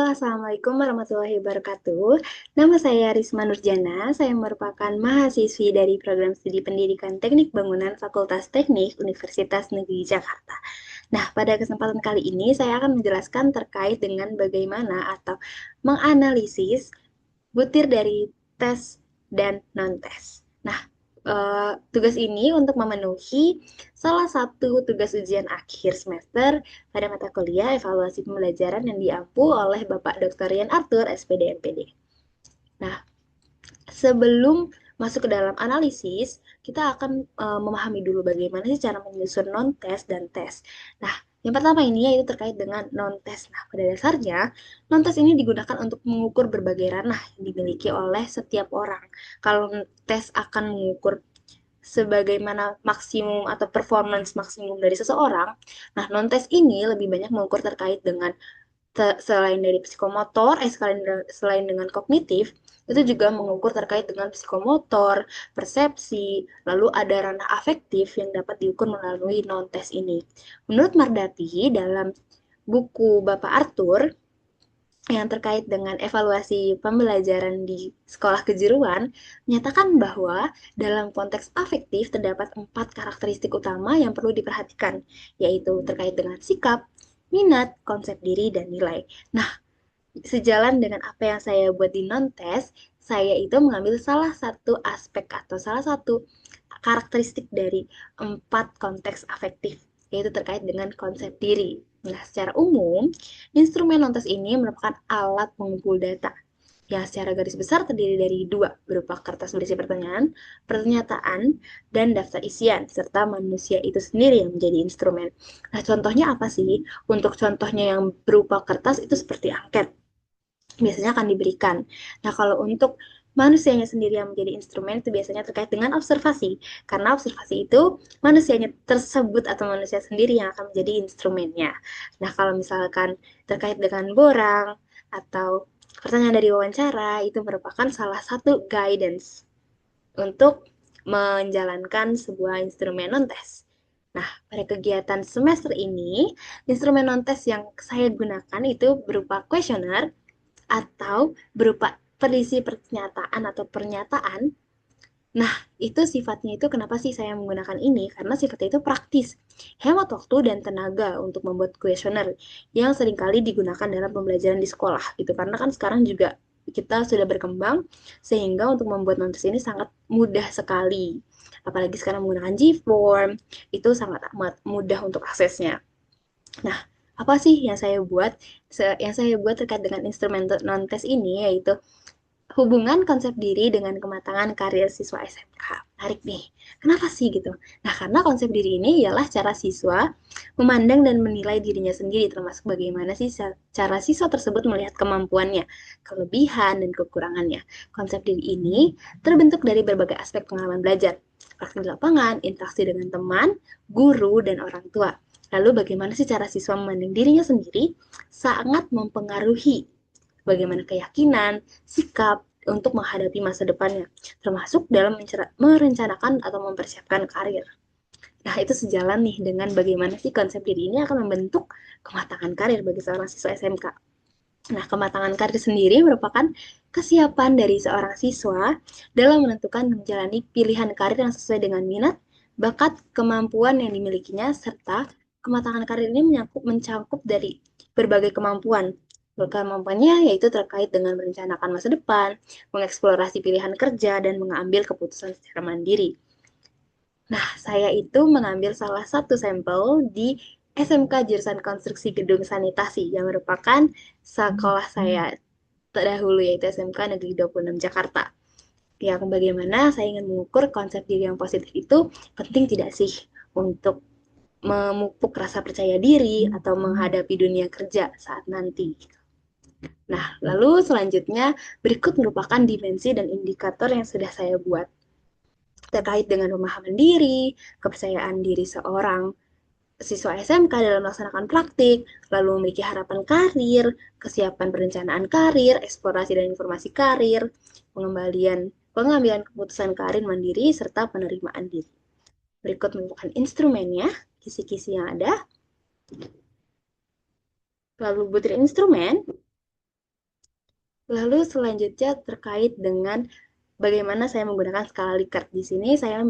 Assalamualaikum warahmatullahi wabarakatuh. Nama saya Risma Nurjana, saya merupakan mahasiswi dari program studi pendidikan Teknik Bangunan Fakultas Teknik Universitas Negeri Jakarta. Nah, pada kesempatan kali ini saya akan menjelaskan terkait dengan bagaimana atau menganalisis butir dari tes dan non-tes. Nah, tugas ini untuk memenuhi salah satu tugas ujian akhir semester pada mata kuliah evaluasi pembelajaran yang diampu oleh Bapak Dr. Rian Arthur, SPD MPD. Nah, sebelum masuk ke dalam analisis, kita akan memahami dulu bagaimana sih cara menyusun non-tes dan tes. Nah, yang pertama ini yaitu terkait dengan non-tes. Nah, pada dasarnya, non-tes ini digunakan untuk mengukur berbagai ranah yang dimiliki oleh setiap orang. Kalau tes akan mengukur sebagaimana maksimum atau performance maksimum dari seseorang, nah non-tes ini lebih banyak mengukur terkait dengan selain dari psikomotor, selain dengan kognitif, itu juga mengukur terkait dengan psikomotor, persepsi, lalu ada ranah afektif yang dapat diukur melalui non-tes ini. Menurut Mardati, dalam buku Bapak Arthur, yang terkait dengan evaluasi pembelajaran di sekolah kejuruan menyatakan bahwa dalam konteks afektif terdapat 4 karakteristik utama yang perlu diperhatikan, yaitu terkait dengan sikap, minat, konsep diri, dan nilai. Nah, sejalan dengan apa yang saya buat di non-test, saya itu mengambil salah satu aspek atau salah satu karakteristik dari 4 konteks afektif, yaitu terkait dengan konsep diri. Nah, secara umum, instrumen non-tes ini merupakan alat pengumpul data yang secara garis besar terdiri dari 2, berupa kertas berisi pertanyaan, pernyataan, dan daftar isian, serta manusia itu sendiri yang menjadi instrumen. Nah, contohnya apa sih? Untuk contohnya yang berupa kertas itu seperti angket, biasanya akan diberikan. Nah, kalau untuk manusianya sendiri yang menjadi instrumen itu biasanya terkait dengan observasi, karena observasi itu manusianya tersebut atau manusia sendiri yang akan menjadi instrumennya. Nah, kalau misalkan terkait dengan borang atau pertanyaan dari wawancara, itu merupakan salah satu guidance untuk menjalankan sebuah instrumen non-tes. Nah, pada kegiatan semester ini, instrumen non-tes yang saya gunakan itu berupa kuesioner atau berupa berisi pernyataan atau pernyataan. Nah, itu sifatnya itu kenapa sih saya menggunakan ini? Karena sifatnya itu praktis, hemat waktu dan tenaga untuk membuat kuesioner yang seringkali digunakan dalam pembelajaran di sekolah gitu. Karena kan sekarang juga kita sudah berkembang sehingga untuk membuat non ini sangat mudah sekali. Apalagi sekarang menggunakan G-Form, itu sangat amat mudah untuk aksesnya. Nah, apa sih yang saya buat? Yang saya buat terkait dengan instrumen non-tes ini yaitu hubungan konsep diri dengan kematangan karir siswa SMK. Menarik nih. Kenapa sih gitu? Nah, karena konsep diri ini ialah cara siswa memandang dan menilai dirinya sendiri, termasuk bagaimana sih cara siswa tersebut melihat kemampuannya, kelebihan, dan kekurangannya. Konsep diri ini terbentuk dari berbagai aspek pengalaman belajar, praktik di lapangan, interaksi dengan teman, guru, dan orang tua. Lalu bagaimana sih cara siswa memandang dirinya sendiri sangat mempengaruhi bagaimana keyakinan, sikap untuk menghadapi masa depannya, termasuk dalam merencanakan atau mempersiapkan karir. Nah, itu sejalan nih dengan bagaimana sih konsep diri ini akan membentuk kematangan karir bagi seorang siswa SMK. Nah, kematangan karir sendiri merupakan kesiapan dari seorang siswa dalam menentukan menjalani pilihan karir yang sesuai dengan minat, bakat, kemampuan yang dimilikinya, serta kematangan karir ini mencakup dari berbagai kemampuan. Kemampuannya yaitu terkait dengan merencanakan masa depan, mengeksplorasi pilihan kerja, dan mengambil keputusan secara mandiri. Nah, saya itu mengambil salah satu sampel di SMK jurusan Konstruksi Gedung Sanitasi yang merupakan sekolah saya terdahulu yaitu SMK Negeri 26 Jakarta. Yang bagaimana saya ingin mengukur konsep diri yang positif itu penting tidak sih untuk memupuk rasa percaya diri atau menghadapi dunia kerja saat nanti. Nah, lalu selanjutnya berikut merupakan dimensi dan indikator yang sudah saya buat terkait dengan pemahaman diri, kepercayaan diri seorang siswa SMK dalam melaksanakan praktik, lalu memiliki harapan karir, kesiapan perencanaan karir, eksplorasi dan informasi karir, pengambilan keputusan karir mandiri, serta penerimaan diri. Berikut merupakan instrumennya, kisi-kisi yang ada. Lalu butir instrumen, Lalu selanjutnya terkait dengan bagaimana saya menggunakan skala Likert. Di sini saya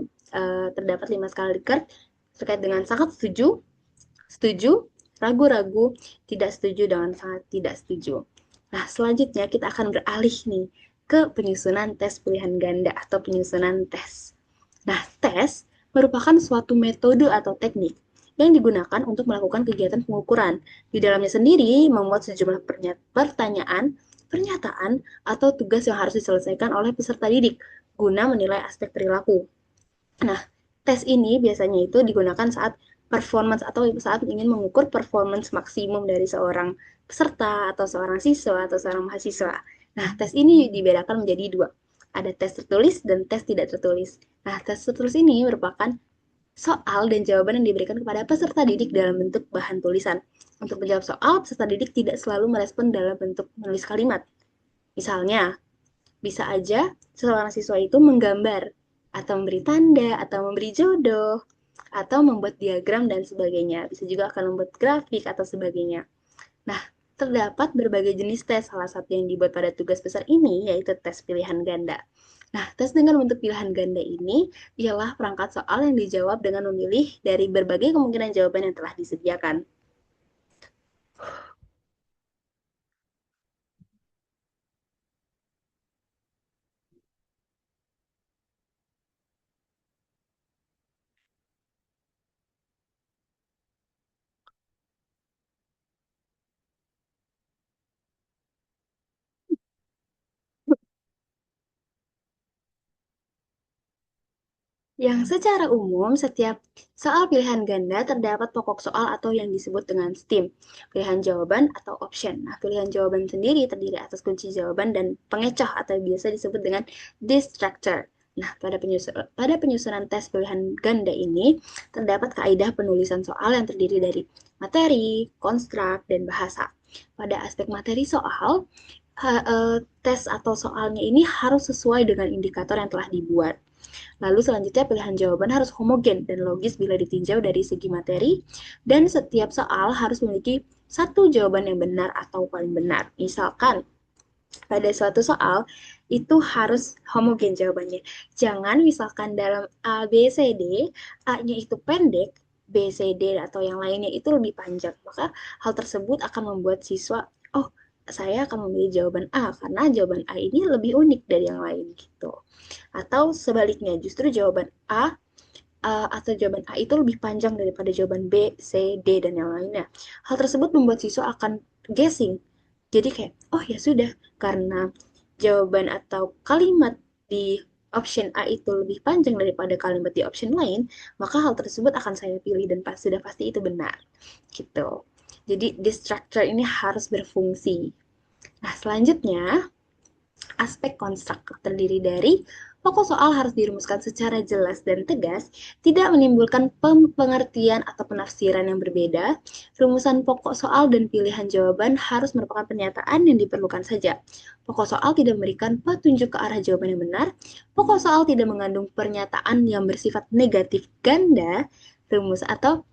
terdapat 5 skala Likert terkait dengan sangat setuju, setuju, ragu-ragu, tidak setuju, dengan sangat tidak setuju. Nah, selanjutnya kita akan beralih nih ke penyusunan tes pilihan ganda atau penyusunan tes. Nah, tes merupakan suatu metode atau teknik yang digunakan untuk melakukan kegiatan pengukuran. Di dalamnya sendiri memuat sejumlah pertanyaan, pernyataan, atau tugas yang harus diselesaikan oleh peserta didik guna menilai aspek perilaku. Nah, tes ini biasanya itu digunakan saat performance atau saat ingin mengukur performance maksimum dari seorang peserta atau seorang siswa atau seorang mahasiswa. Nah, tes ini dibedakan menjadi dua. Ada tes tertulis dan tes tidak tertulis. Nah, tes tertulis ini merupakan soal dan jawaban yang diberikan kepada peserta didik dalam bentuk bahan tulisan. Untuk menjawab soal, peserta didik tidak selalu merespon dalam bentuk menulis kalimat. Misalnya, bisa aja seorang siswa itu menggambar atau memberi tanda atau memberi jodoh atau membuat diagram dan sebagainya. Bisa juga akan membuat grafik atau sebagainya. Nah, terdapat berbagai jenis tes. Salah satu yang dibuat pada tugas besar ini yaitu tes pilihan ganda. Nah, tes dengan bentuk pilihan ganda ini ialah perangkat soal yang dijawab dengan memilih dari berbagai kemungkinan jawaban yang telah disediakan. Yang secara umum, setiap soal pilihan ganda terdapat pokok soal atau yang disebut dengan STEAM, pilihan jawaban atau option. Nah, pilihan jawaban sendiri terdiri atas kunci jawaban dan pengecoh atau biasa disebut dengan distractor. Nah, pada penyusunan tes pilihan ganda ini, terdapat kaidah penulisan soal yang terdiri dari materi, konstruk, dan bahasa. Pada aspek materi soal, tes atau soalnya ini harus sesuai dengan indikator yang telah dibuat. Lalu selanjutnya pilihan jawaban harus homogen dan logis bila ditinjau dari segi materi, dan setiap soal harus memiliki satu jawaban yang benar atau paling benar. Misalkan pada suatu soal itu harus homogen jawabannya. Jangan misalkan dalam A, B, C, D, A-nya itu pendek, B, C, D, atau yang lainnya itu lebih panjang. Maka hal tersebut akan membuat siswa, oh, saya akan memilih jawaban A karena jawaban A ini lebih unik dari yang lain gitu. Atau sebaliknya, justru jawaban atau jawaban A itu lebih panjang daripada jawaban B, C, D, dan yang lainnya. Hal tersebut membuat siswa akan guessing. Jadi kayak, oh ya sudah, karena jawaban atau kalimat di option A itu lebih panjang daripada kalimat di option lain, maka hal tersebut akan saya pilih dan sudah pasti itu benar. Gitu. Jadi, distractor ini harus berfungsi. Nah, selanjutnya, aspek konstruk terdiri dari pokok soal harus dirumuskan secara jelas dan tegas, tidak menimbulkan pengertian atau penafsiran yang berbeda. Rumusan pokok soal dan pilihan jawaban harus merupakan pernyataan yang diperlukan saja. Pokok soal tidak memberikan petunjuk ke arah jawaban yang benar. Pokok soal tidak mengandung pernyataan yang bersifat negatif ganda. Rumus atau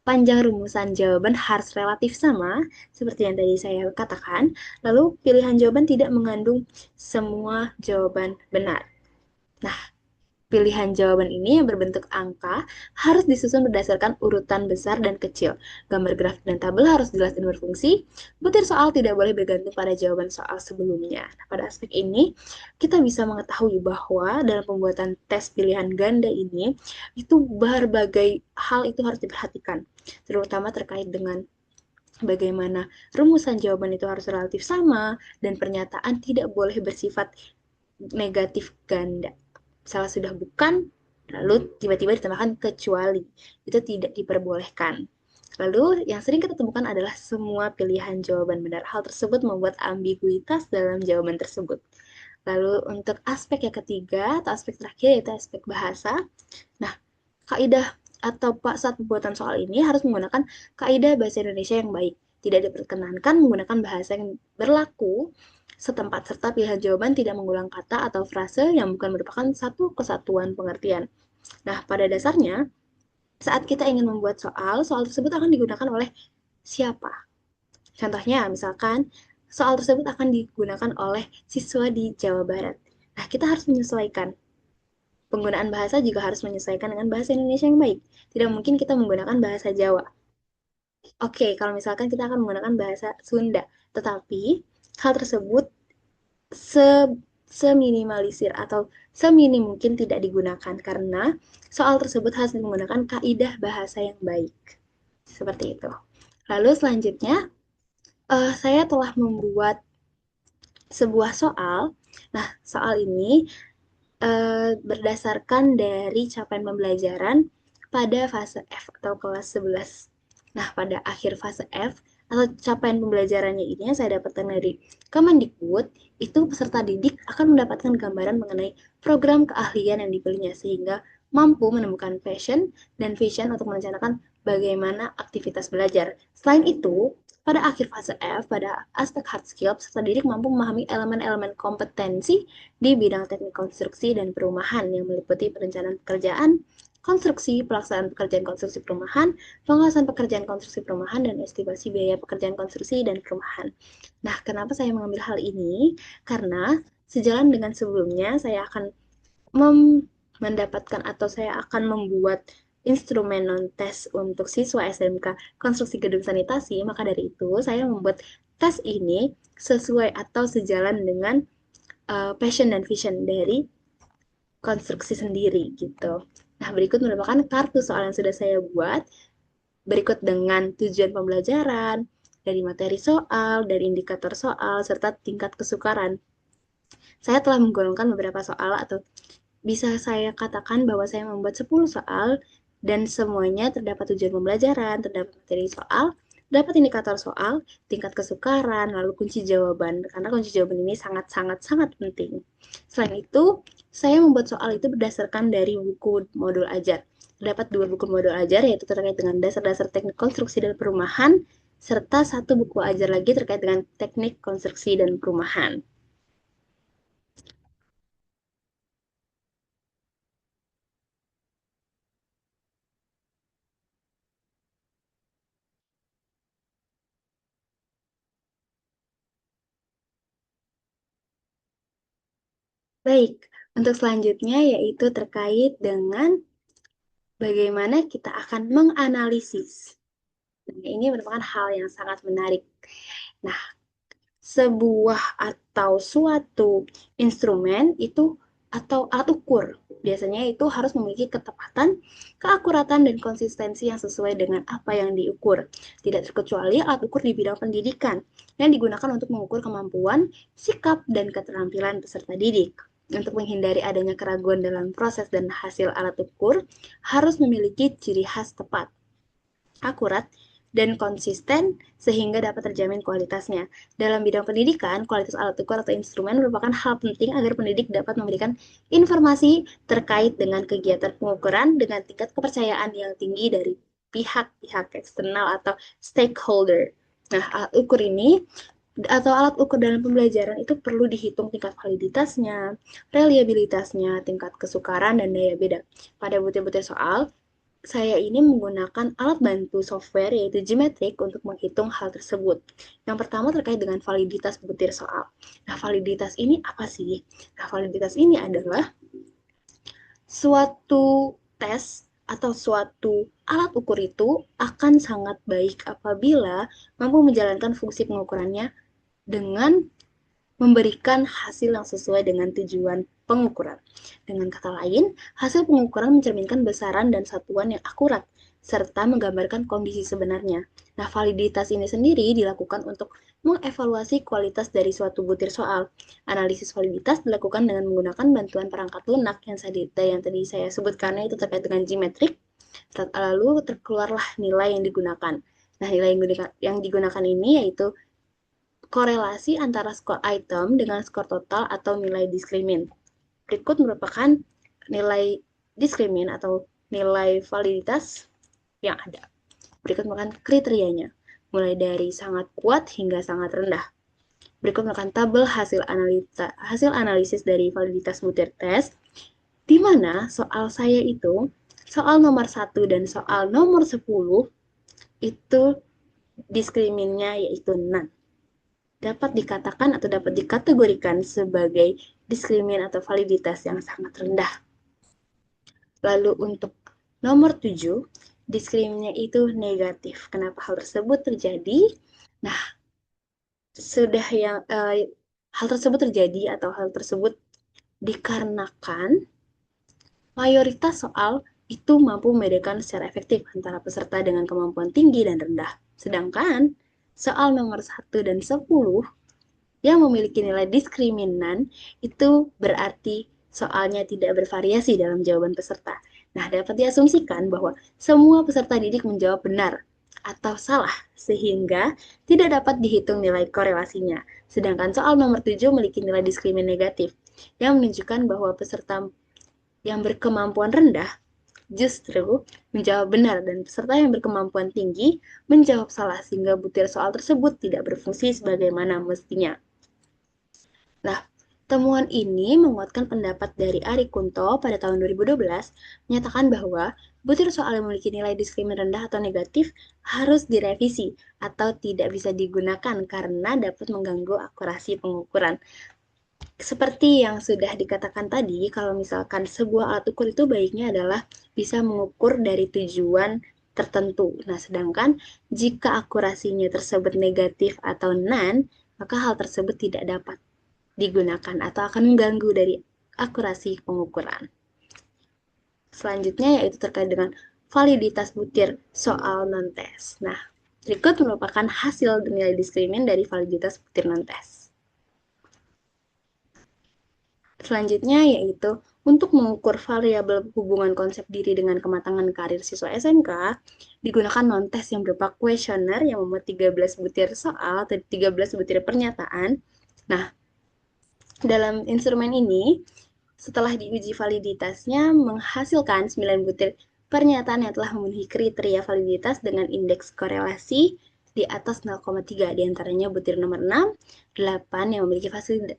panjang rumusan jawaban harus relatif sama, seperti yang tadi saya katakan. Lalu pilihan jawaban tidak mengandung semua jawaban benar. Nah, pilihan jawaban ini yang berbentuk angka harus disusun berdasarkan urutan besar dan kecil. Gambar grafik dan tabel harus jelas dan berfungsi. Butir soal tidak boleh bergantung pada jawaban soal sebelumnya. Nah, pada aspek ini, kita bisa mengetahui bahwa dalam pembuatan tes pilihan ganda ini, itu berbagai hal itu harus diperhatikan. Terutama terkait dengan bagaimana rumusan jawaban itu harus relatif sama dan pernyataan tidak boleh bersifat negatif ganda. Salah sudah bukan, lalu tiba-tiba ditambahkan kecuali. Itu tidak diperbolehkan. Lalu yang sering kita temukan adalah semua pilihan jawaban benar. Hal tersebut membuat ambiguitas dalam jawaban tersebut. Lalu untuk aspek yang ketiga atau aspek terakhir yaitu aspek bahasa. Nah, kaidah atau saat pembuatan soal ini harus menggunakan kaidah bahasa Indonesia yang baik. Tidak diperkenankan menggunakan bahasa yang berlaku setempat serta pilihan jawaban tidak mengulang kata atau frase yang bukan merupakan satu kesatuan pengertian. Nah, pada dasarnya, saat kita ingin membuat soal, soal tersebut akan digunakan oleh siapa? Contohnya, misalkan soal tersebut akan digunakan oleh siswa di Jawa Barat. Nah, kita harus menyesuaikan. Penggunaan bahasa juga harus menyesuaikan dengan bahasa Indonesia yang baik. Tidak mungkin kita menggunakan bahasa Jawa. Oke, kalau misalkan kita akan menggunakan bahasa Sunda, tetapi hal tersebut se seminimalisir atau seminim mungkin tidak digunakan karena soal tersebut harus menggunakan kaidah bahasa yang baik. Seperti itu. Lalu selanjutnya, saya telah membuat sebuah soal. Nah, soal ini berdasarkan dari capaian pembelajaran pada fase F atau kelas 11. Nah, pada akhir fase F atau capaian pembelajarannya ini yang saya dapatkan dari Kemendikbud, itu peserta didik akan mendapatkan gambaran mengenai program keahlian yang dipilihnya sehingga mampu menemukan passion dan vision untuk merencanakan bagaimana aktivitas belajar. Selain itu, pada akhir fase F, pada aspek hard skill, peserta didik mampu memahami elemen-elemen kompetensi di bidang teknik konstruksi dan perumahan yang meliputi perencanaan pekerjaan, konstruksi, pelaksanaan pekerjaan konstruksi perumahan, pengawasan pekerjaan konstruksi perumahan, dan estimasi biaya pekerjaan konstruksi dan perumahan. Nah, kenapa saya mengambil hal ini? Karena sejalan dengan sebelumnya, saya akan mendapatkan atau saya akan membuat instrumen non-tes untuk siswa SMK konstruksi gedung sanitasi, maka dari itu saya membuat tes ini sesuai atau sejalan dengan passion dan vision dari konstruksi sendiri gitu. Nah, berikut merupakan kartu soal yang sudah saya buat. Berikut dengan tujuan pembelajaran, dari materi soal, dari indikator soal, serta tingkat kesukaran. Saya telah menggolongkan beberapa soal atau bisa saya katakan bahwa saya membuat 10 soal dan semuanya terdapat tujuan pembelajaran, terdapat materi soal, dapat indikator soal, tingkat kesukaran, lalu kunci jawaban. Karena kunci jawaban ini sangat-sangat penting. Selain itu, saya membuat soal itu berdasarkan dari buku modul ajar. Terdapat 2 buku modul ajar, yaitu terkait dengan dasar-dasar teknik konstruksi dan perumahan, serta 1 buku ajar lagi terkait dengan teknik konstruksi dan perumahan. Baik, untuk selanjutnya yaitu terkait dengan bagaimana kita akan menganalisis. Nah, ini merupakan hal yang sangat menarik. Nah, sebuah atau suatu instrumen itu atau alat ukur biasanya itu harus memiliki ketepatan, keakuratan, dan konsistensi yang sesuai dengan apa yang diukur. Tidak terkecuali alat ukur di bidang pendidikan yang digunakan untuk mengukur kemampuan, sikap, dan keterampilan peserta didik. Untuk menghindari adanya keraguan dalam proses dan hasil alat ukur, harus memiliki ciri khas tepat, akurat, dan konsisten sehingga dapat terjamin kualitasnya. Dalam bidang pendidikan, kualitas alat ukur atau instrumen merupakan hal penting agar pendidik dapat memberikan informasi terkait dengan kegiatan pengukuran dengan tingkat kepercayaan yang tinggi dari pihak-pihak eksternal atau stakeholder. Nah, alat ukur ini atau alat ukur dalam pembelajaran itu perlu dihitung tingkat validitasnya, reliabilitasnya, tingkat kesukaran, dan daya beda. Pada butir-butir soal, saya ini menggunakan alat bantu software yaitu Gmetric untuk menghitung hal tersebut. Yang pertama terkait dengan validitas butir soal. Nah, validitas ini apa sih? Nah, validitas ini adalah suatu tes atau suatu alat ukur itu akan sangat baik apabila mampu menjalankan fungsi pengukurannya dengan memberikan hasil yang sesuai dengan tujuan pengukuran. Dengan kata lain, hasil pengukuran mencerminkan besaran dan satuan yang akurat, serta menggambarkan kondisi sebenarnya. Nah, validitas ini sendiri dilakukan untuk mengevaluasi kualitas dari suatu butir soal. Analisis validitas dilakukan dengan menggunakan bantuan perangkat lunak yang tadi saya sebutkan, itu terkait dengan Gmetric. Lalu terkeluarlah nilai yang digunakan. Nah, nilai yang digunakan ini yaitu korelasi antara skor item dengan skor total atau nilai diskrimin. Berikut merupakan nilai diskrimin atau nilai validitas yang ada. Berikut merupakan kriterianya, mulai dari sangat kuat hingga sangat rendah. Berikut merupakan tabel hasil analisis dari validitas butir tes, di mana soal saya itu, soal nomor 1 dan soal nomor 10, itu diskriminnya yaitu none. dapat dikatakan atau dapat dikategorikan sebagai diskrimin atau validitas yang sangat rendah. Lalu untuk nomor 7, diskriminnya itu negatif. Kenapa hal tersebut terjadi? Nah, sudah yang hal tersebut terjadi atau hal tersebut dikarenakan mayoritas soal itu mampu membedakan secara efektif antara peserta dengan kemampuan tinggi dan rendah. Sedangkan soal nomor 1 dan 10 yang memiliki nilai diskriminan itu berarti soalnya tidak bervariasi dalam jawaban peserta. Nah, dapat diasumsikan bahwa semua peserta didik menjawab benar atau salah, sehingga tidak dapat dihitung nilai korelasinya. Sedangkan soal nomor 7 memiliki nilai diskrimin negatif, yang menunjukkan bahwa peserta yang berkemampuan rendah justru menjawab benar dan peserta yang berkemampuan tinggi menjawab salah sehingga butir soal tersebut tidak berfungsi sebagaimana mestinya. Nah, temuan ini menguatkan pendapat dari Ari Kunto pada tahun 2012 menyatakan bahwa butir soal yang memiliki nilai diskrimin rendah atau negatif harus direvisi atau tidak bisa digunakan karena dapat mengganggu akurasi pengukuran. Seperti yang sudah dikatakan tadi, kalau misalkan sebuah alat ukur itu baiknya adalah bisa mengukur dari tujuan tertentu. Nah, sedangkan jika akurasinya tersebut negatif atau non, maka hal tersebut tidak dapat digunakan atau akan mengganggu dari akurasi pengukuran. Selanjutnya yaitu terkait dengan validitas butir soal non-tes. Nah, berikut merupakan hasil nilai diskrimin dari validitas butir non-tes. Selanjutnya yaitu untuk mengukur variabel hubungan konsep diri dengan kematangan karir siswa SMK, digunakan non-tes yang berupa kuesioner yang memuat 13 butir soal atau 13 butir pernyataan. Nah, dalam instrumen ini, setelah diuji validitasnya, menghasilkan 9 butir pernyataan yang telah memenuhi kriteria validitas dengan indeks korelasi di atas 0,3, diantaranya butir nomor 6, 8 yang memiliki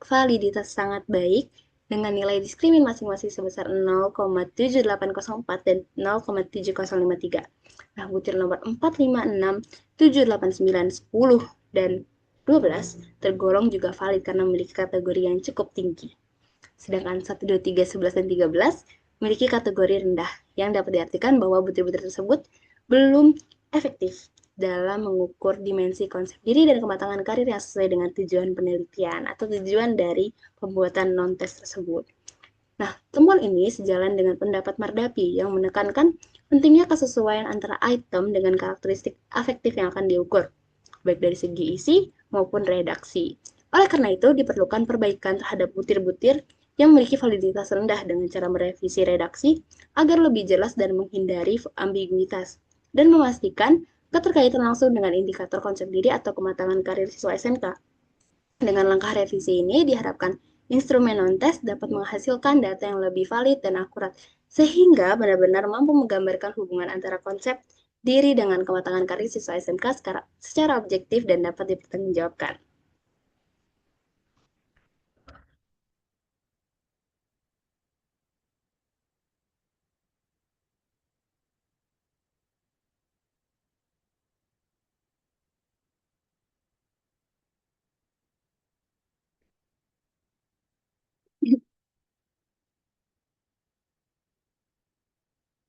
validitas sangat baik, dengan nilai diskrimin masing-masing sebesar 0,7804 dan 0,7053. Nah, butir nomor 4, 5, 6, 7, 8, 9, 10, dan 12 tergolong juga valid karena memiliki kategori yang cukup tinggi. Sedangkan 1, 2, 3, 11, dan 13 memiliki kategori rendah, yang dapat diartikan bahwa butir-butir tersebut belum efektif dalam mengukur dimensi konsep diri dan kematangan karir yang sesuai dengan tujuan penelitian atau tujuan dari pembuatan non-tes tersebut. Nah, temuan ini sejalan dengan pendapat Mardapi yang menekankan pentingnya kesesuaian antara item dengan karakteristik afektif yang akan diukur, baik dari segi isi maupun redaksi. Oleh karena itu, diperlukan perbaikan terhadap butir-butir yang memiliki validitas rendah dengan cara merevisi redaksi agar lebih jelas dan menghindari ambiguitas, dan memastikan keterkaitan langsung dengan indikator konsep diri atau kematangan karir siswa SMK. Dengan langkah revisi ini diharapkan instrumen non-tes dapat menghasilkan data yang lebih valid dan akurat, sehingga benar-benar mampu menggambarkan hubungan antara konsep diri dengan kematangan karir siswa SMK secara objektif dan dapat dipertanggungjawabkan.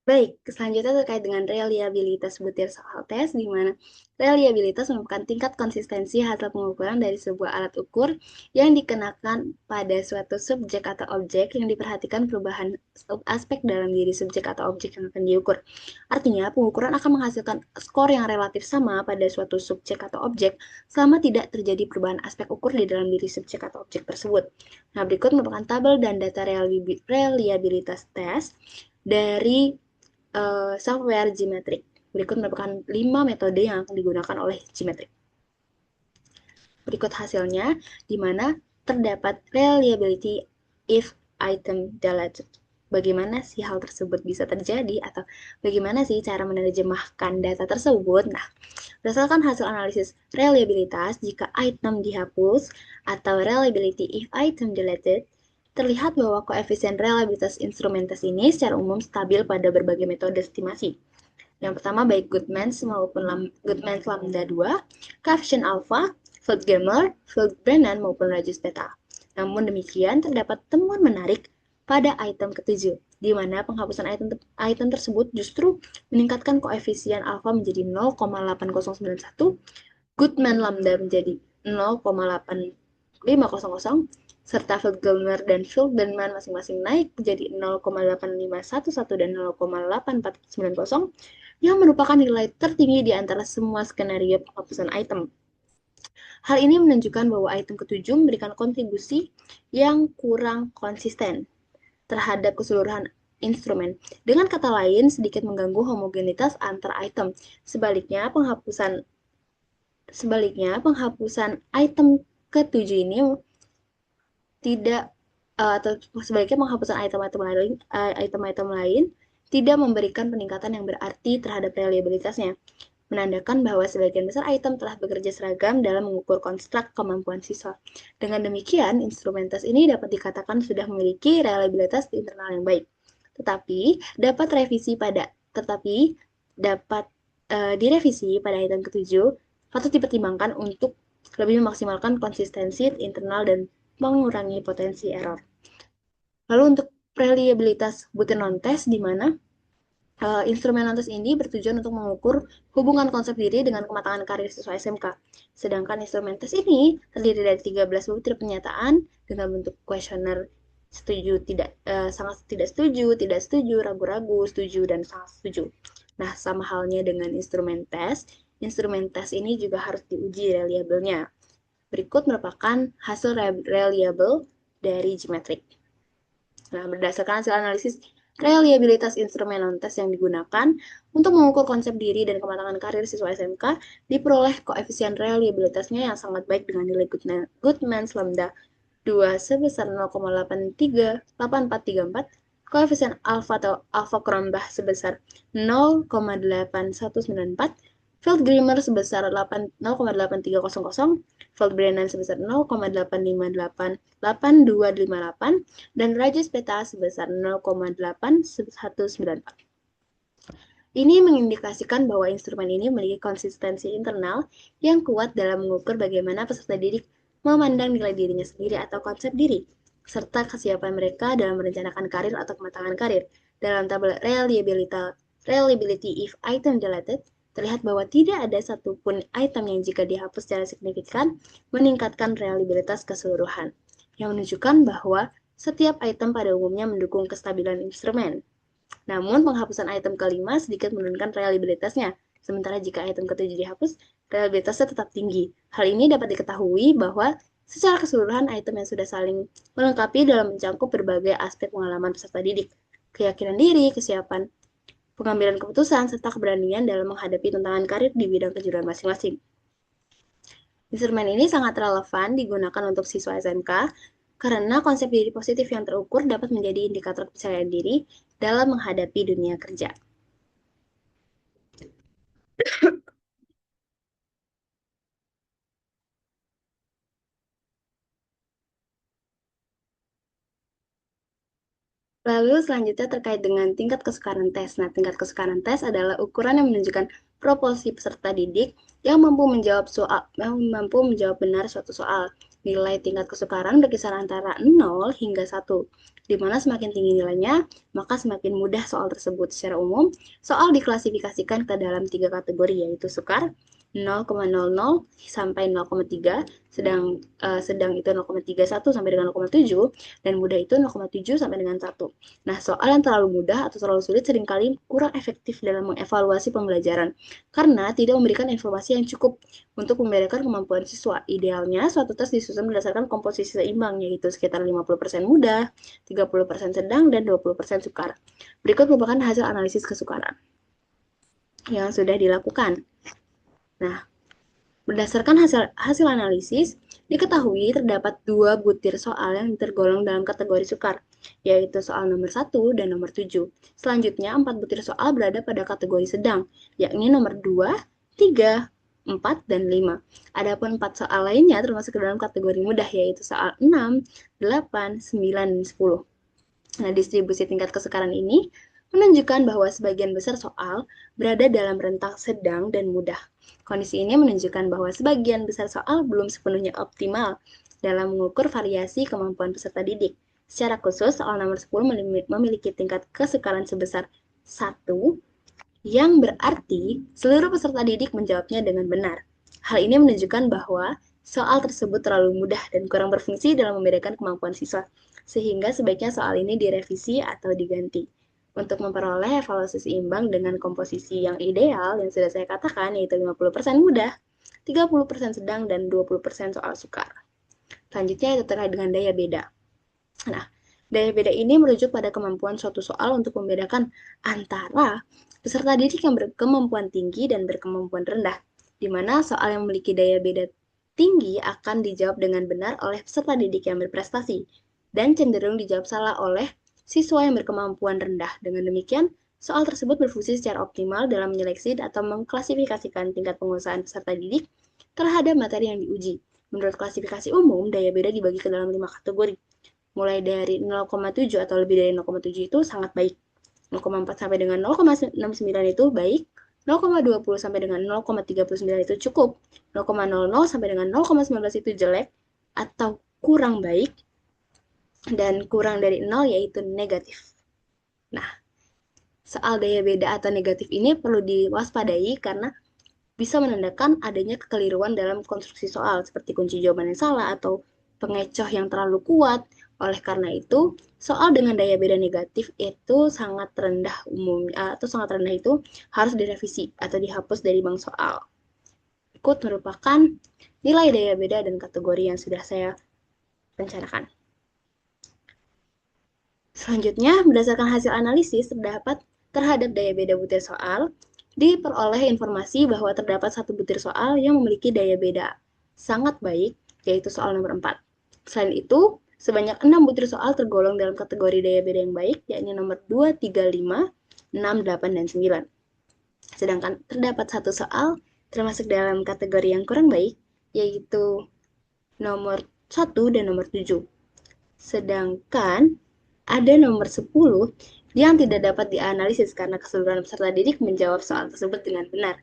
Baik, selanjutnya terkait dengan reliabilitas butir soal tes, di mana reliabilitas merupakan tingkat konsistensi hasil pengukuran dari sebuah alat ukur yang dikenakan pada suatu subjek atau objek yang diperhatikan perubahan aspek dalam diri subjek atau objek yang akan diukur. Artinya, pengukuran akan menghasilkan skor yang relatif sama pada suatu subjek atau objek selama tidak terjadi perubahan aspek ukur di dalam diri subjek atau objek tersebut. Nah, berikut merupakan tabel dan data reliabilitas tes dari software Gmetric. Berikut merupakan 5 metode yang akan digunakan oleh Gmetric. Berikut hasilnya, di mana terdapat reliability if item deleted. Bagaimana sih hal tersebut bisa terjadi atau bagaimana sih cara menerjemahkan data tersebut? Nah, berdasarkan hasil analisis reliabilitas jika item dihapus atau reliability if item deleted, terlihat bahwa koefisien reliabilitas instrumen tes ini secara umum stabil pada berbagai metode estimasi. Yang pertama baik Goodman maupun Goodman lambda 2, koefisien alpha, Feldgamer, Feldbrennan, maupun Rajus Beta. Namun demikian, terdapat temuan menarik pada item ketujuh, di mana penghapusan item tersebut justru meningkatkan koefisien alfa menjadi 0,8091, Goodman lambda menjadi 0,8500, serta Feldgamer dan Feldman masing-masing naik menjadi 0,8511 dan 0,8490, yang merupakan nilai tertinggi di antara semua skenario penghapusan item. Hal ini menunjukkan bahwa item ketujuh memberikan kontribusi yang kurang konsisten terhadap keseluruhan instrumen. Dengan kata lain, sedikit mengganggu homogenitas antar item. Sebaliknya, penghapusan item ketujuh ini tidak atau sebaliknya penghapusan item-item lain tidak memberikan peningkatan yang berarti terhadap reliabilitasnya, menandakan bahwa sebagian besar item telah bekerja seragam dalam mengukur konstruk kemampuan siswa. Dengan demikian, instrumen tes ini dapat dikatakan sudah memiliki reliabilitas internal yang baik, tetapi dapat direvisi pada item ketujuh, patut dipertimbangkan untuk lebih memaksimalkan konsistensi internal dan mengurangi potensi error. Lalu untuk reliabilitas butir non-test, di mana instrumen non-test ini bertujuan untuk mengukur hubungan konsep diri dengan kematangan karir siswa SMK. Sedangkan instrumen tes ini terdiri dari 13 butir pernyataan dengan bentuk kuesioner setuju, sangat tidak setuju, ragu-ragu, setuju, dan sangat setuju. Nah, sama halnya dengan instrumen tes ini juga harus diuji reliabelnya. Berikut merupakan hasil reliable dari Gmetric. Nah, berdasarkan hasil analisis reliabilitas instrumen non-test yang digunakan untuk mengukur konsep diri dan kematangan karir siswa SMK, diperoleh koefisien reliabilitasnya yang sangat baik dengan nilai Goodman's lambda 2 sebesar 0,8434, koefisien alfa atau alfa Cronbach sebesar 0,8194, Feldgamer sebesar 0,8300, Feldbrennan sebesar 0,8588258, dan Rajus Beta sebesar 0,8194. Ini mengindikasikan bahwa instrumen ini memiliki konsistensi internal yang kuat dalam mengukur bagaimana peserta didik memandang nilai dirinya sendiri atau konsep diri, serta kesiapan mereka dalam merencanakan karir atau kematangan karir. Dalam tabel reliability if item deleted, terlihat bahwa tidak ada satupun item yang jika dihapus secara signifikan meningkatkan reliabilitas keseluruhan, yang menunjukkan bahwa setiap item pada umumnya mendukung kestabilan instrumen. Namun, penghapusan item kelima sedikit menurunkan reliabilitasnya, sementara jika item ketujuh dihapus, reliabilitasnya tetap tinggi. Hal ini dapat diketahui bahwa secara keseluruhan item yang sudah saling melengkapi dalam mencakup berbagai aspek pengalaman peserta didik, keyakinan diri, kesiapan pengambilan keputusan, serta keberanian dalam menghadapi tantangan karir di bidang kejuruan masing-masing. Instrumen ini sangat relevan digunakan untuk siswa SMK karena konsep diri positif yang terukur dapat menjadi indikator kepercayaan diri dalam menghadapi dunia kerja. Lalu selanjutnya terkait dengan tingkat kesukaran tes. Nah, tingkat kesukaran tes adalah ukuran yang menunjukkan proporsi peserta didik yang mampu menjawab benar suatu soal. Nilai tingkat kesukaran berkisar antara 0 hingga 1, di mana semakin tinggi nilainya, maka semakin mudah soal tersebut. Secara umum, soal diklasifikasikan ke dalam 3 kategori, yaitu sukar, 0,00 sampai 0,3, sedang itu 0,31 sampai dengan 0,7, dan mudah itu 0,7 sampai dengan 1. Nah, soal yang terlalu mudah atau terlalu sulit seringkali kurang efektif dalam mengevaluasi pembelajaran karena tidak memberikan informasi yang cukup untuk membedakan kemampuan siswa. Idealnya, suatu tes disusun berdasarkan komposisi seimbang, yaitu sekitar 50% mudah, 30% sedang, dan 20% sukar. Berikut merupakan hasil analisis kesukaran yang sudah dilakukan. Nah, berdasarkan hasil analisis, diketahui terdapat 2 butir soal yang tergolong dalam kategori sukar, yaitu soal nomor 1 dan nomor 7. Selanjutnya, 4 butir soal berada pada kategori sedang, yakni nomor 2, 3, 4, dan 5. Adapun 4 soal lainnya termasuk dalam kategori mudah, yaitu soal 6, 8, 9, dan 10. Nah, distribusi tingkat kesukaran ini menunjukkan bahwa sebagian besar soal berada dalam rentang sedang dan mudah. Kondisi ini menunjukkan bahwa sebagian besar soal belum sepenuhnya optimal dalam mengukur variasi kemampuan peserta didik. Secara khusus, soal nomor 10 memiliki tingkat kesukaran sebesar 1, yang berarti seluruh peserta didik menjawabnya dengan benar. Hal ini menunjukkan bahwa soal tersebut terlalu mudah dan kurang berfungsi dalam membedakan kemampuan siswa, sehingga sebaiknya soal ini direvisi atau diganti. Untuk memperoleh evaluasi seimbang dengan komposisi yang ideal yang sudah saya katakan, yaitu 50% mudah, 30% sedang, dan 20% soal sukar. Selanjutnya itu terkait dengan daya beda. Nah, daya beda ini merujuk pada kemampuan suatu soal untuk membedakan antara peserta didik yang berkemampuan tinggi dan berkemampuan rendah, di mana soal yang memiliki daya beda tinggi akan dijawab dengan benar oleh peserta didik yang berprestasi, dan cenderung dijawab salah oleh siswa yang berkemampuan rendah. Dengan demikian, soal tersebut berfungsi secara optimal dalam menyeleksi atau mengklasifikasikan tingkat penguasaan peserta didik terhadap materi yang diuji. Menurut klasifikasi umum, daya beda dibagi ke dalam 5 kategori, mulai dari 0,7 atau lebih dari 0,7 itu sangat baik. 0,4 sampai dengan 0,69 itu baik. 0,20 sampai dengan 0,39 itu cukup. 0,00 sampai dengan 0,19 itu jelek atau kurang baik. Dan kurang dari 0 yaitu negatif. Nah, soal daya beda atau negatif ini perlu diwaspadai karena bisa menandakan adanya kekeliruan dalam konstruksi soal, seperti kunci jawaban yang salah atau pengecoh yang terlalu kuat. Oleh karena itu, soal dengan daya beda negatif itu sangat rendah atau sangat rendah itu harus direvisi atau dihapus dari bank soal. Berikut merupakan nilai daya beda dan kategori yang sudah saya rencanakan. Selanjutnya, berdasarkan hasil analisis terhadap daya beda butir soal, diperoleh informasi bahwa terdapat satu butir soal yang memiliki daya beda sangat baik, yaitu soal nomor 4. Selain itu, sebanyak 6 butir soal tergolong dalam kategori daya beda yang baik, yakni nomor 2, 3, 5, 6, 8, dan 9. Sedangkan terdapat satu soal termasuk dalam kategori yang kurang baik, yaitu nomor 1 dan nomor 7. Sedangkan ada nomor 10 yang tidak dapat dianalisis karena keseluruhan peserta didik menjawab soal tersebut dengan benar.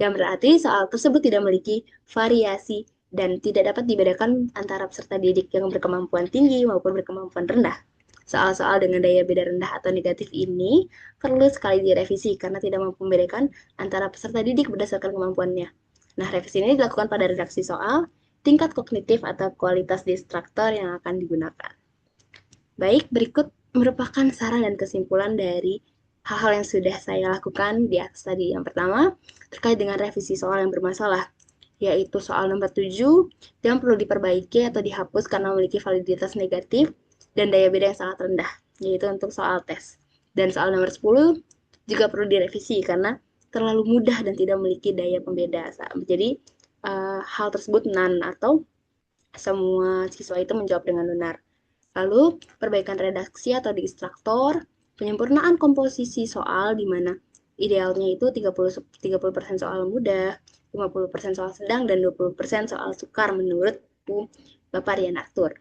Yang berarti soal tersebut tidak memiliki variasi dan tidak dapat dibedakan antara peserta didik yang berkemampuan tinggi maupun berkemampuan rendah. Soal-soal dengan daya beda rendah atau negatif ini perlu sekali direvisi karena tidak mampu membedakan antara peserta didik berdasarkan kemampuannya. Nah, revisi ini dilakukan pada redaksi soal, tingkat kognitif atau kualitas distraktor yang akan digunakan. Baik, berikut merupakan saran dan kesimpulan dari hal-hal yang sudah saya lakukan di atas tadi. Yang pertama, terkait dengan revisi soal yang bermasalah, yaitu soal nomor 7 yang perlu diperbaiki atau dihapus karena memiliki validitas negatif dan daya beda yang sangat rendah, yaitu untuk soal tes. Dan soal nomor 10 juga perlu direvisi karena terlalu mudah dan tidak memiliki daya pembeda. Jadi, hal tersebut none atau semua siswa itu menjawab dengan benar. Lalu, perbaikan redaksi atau di instruktur, penyempurnaan komposisi soal di mana idealnya itu 30% soal mudah, 50% soal sedang, dan 20% soal sukar menurut Bapak Rian Arthur.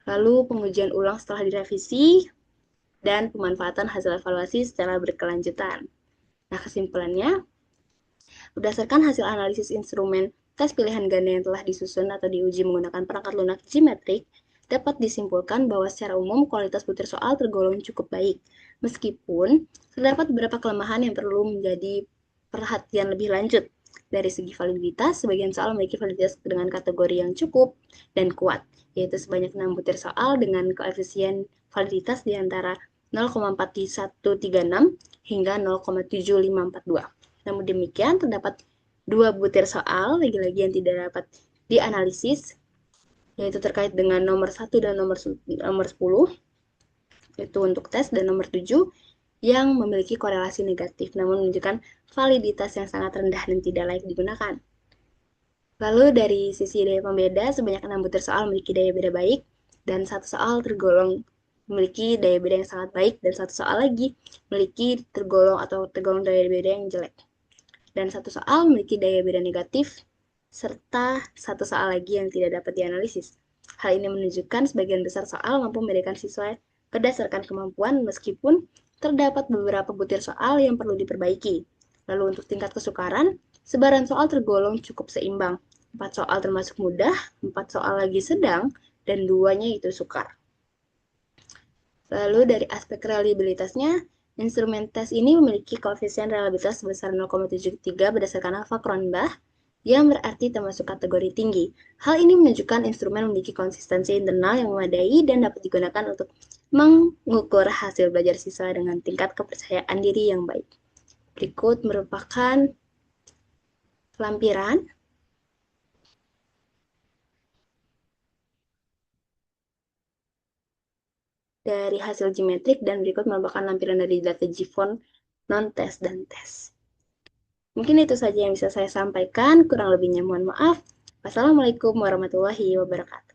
Lalu, pengujian ulang setelah direvisi, dan pemanfaatan hasil evaluasi secara berkelanjutan. Nah, kesimpulannya, berdasarkan hasil analisis instrumen tes pilihan ganda yang telah disusun atau diuji menggunakan perangkat lunak G-metrik, dapat disimpulkan bahwa secara umum kualitas butir soal tergolong cukup baik, meskipun terdapat beberapa kelemahan yang perlu menjadi perhatian lebih lanjut. Dari segi validitas, sebagian soal memiliki validitas dengan kategori yang cukup dan kuat, yaitu sebanyak 6 butir soal dengan koefisien validitas di antara 0,4136 hingga 0,7542. Namun demikian, terdapat 2 butir soal, lagi-lagi yang tidak dapat dianalisis, yaitu terkait dengan nomor 1 dan nomor 10, itu untuk tes, dan nomor 7 yang memiliki korelasi negatif, namun menunjukkan validitas yang sangat rendah dan tidak layak digunakan. Lalu dari sisi daya pembeda, sebanyak 6 butir soal memiliki daya beda baik, dan satu soal tergolong memiliki daya beda yang sangat baik, dan satu soal lagi memiliki tergolong daya beda yang jelek. Dan satu soal memiliki daya beda negatif, serta satu soal lagi yang tidak dapat dianalisis. Hal ini menunjukkan sebagian besar soal mampu membedakan siswa berdasarkan kemampuan meskipun terdapat beberapa butir soal yang perlu diperbaiki. Lalu untuk tingkat kesukaran, sebaran soal tergolong cukup seimbang. 4 soal termasuk mudah, 4 soal lagi sedang, dan 2-nya itu sukar. Lalu dari aspek reliabilitasnya, instrumen tes ini memiliki koefisien reliabilitas sebesar 0,73 berdasarkan alfa Cronbach, yang berarti termasuk kategori tinggi. Hal ini menunjukkan instrumen memiliki konsistensi internal yang memadai dan dapat digunakan untuk mengukur hasil belajar siswa dengan tingkat kepercayaan diri yang baik. Berikut merupakan lampiran dari hasil geometrik dan berikut merupakan lampiran dari data GFON non-test dan tes. Mungkin itu saja yang bisa saya sampaikan, kurang lebihnya mohon maaf. Wassalamualaikum warahmatullahi wabarakatuh.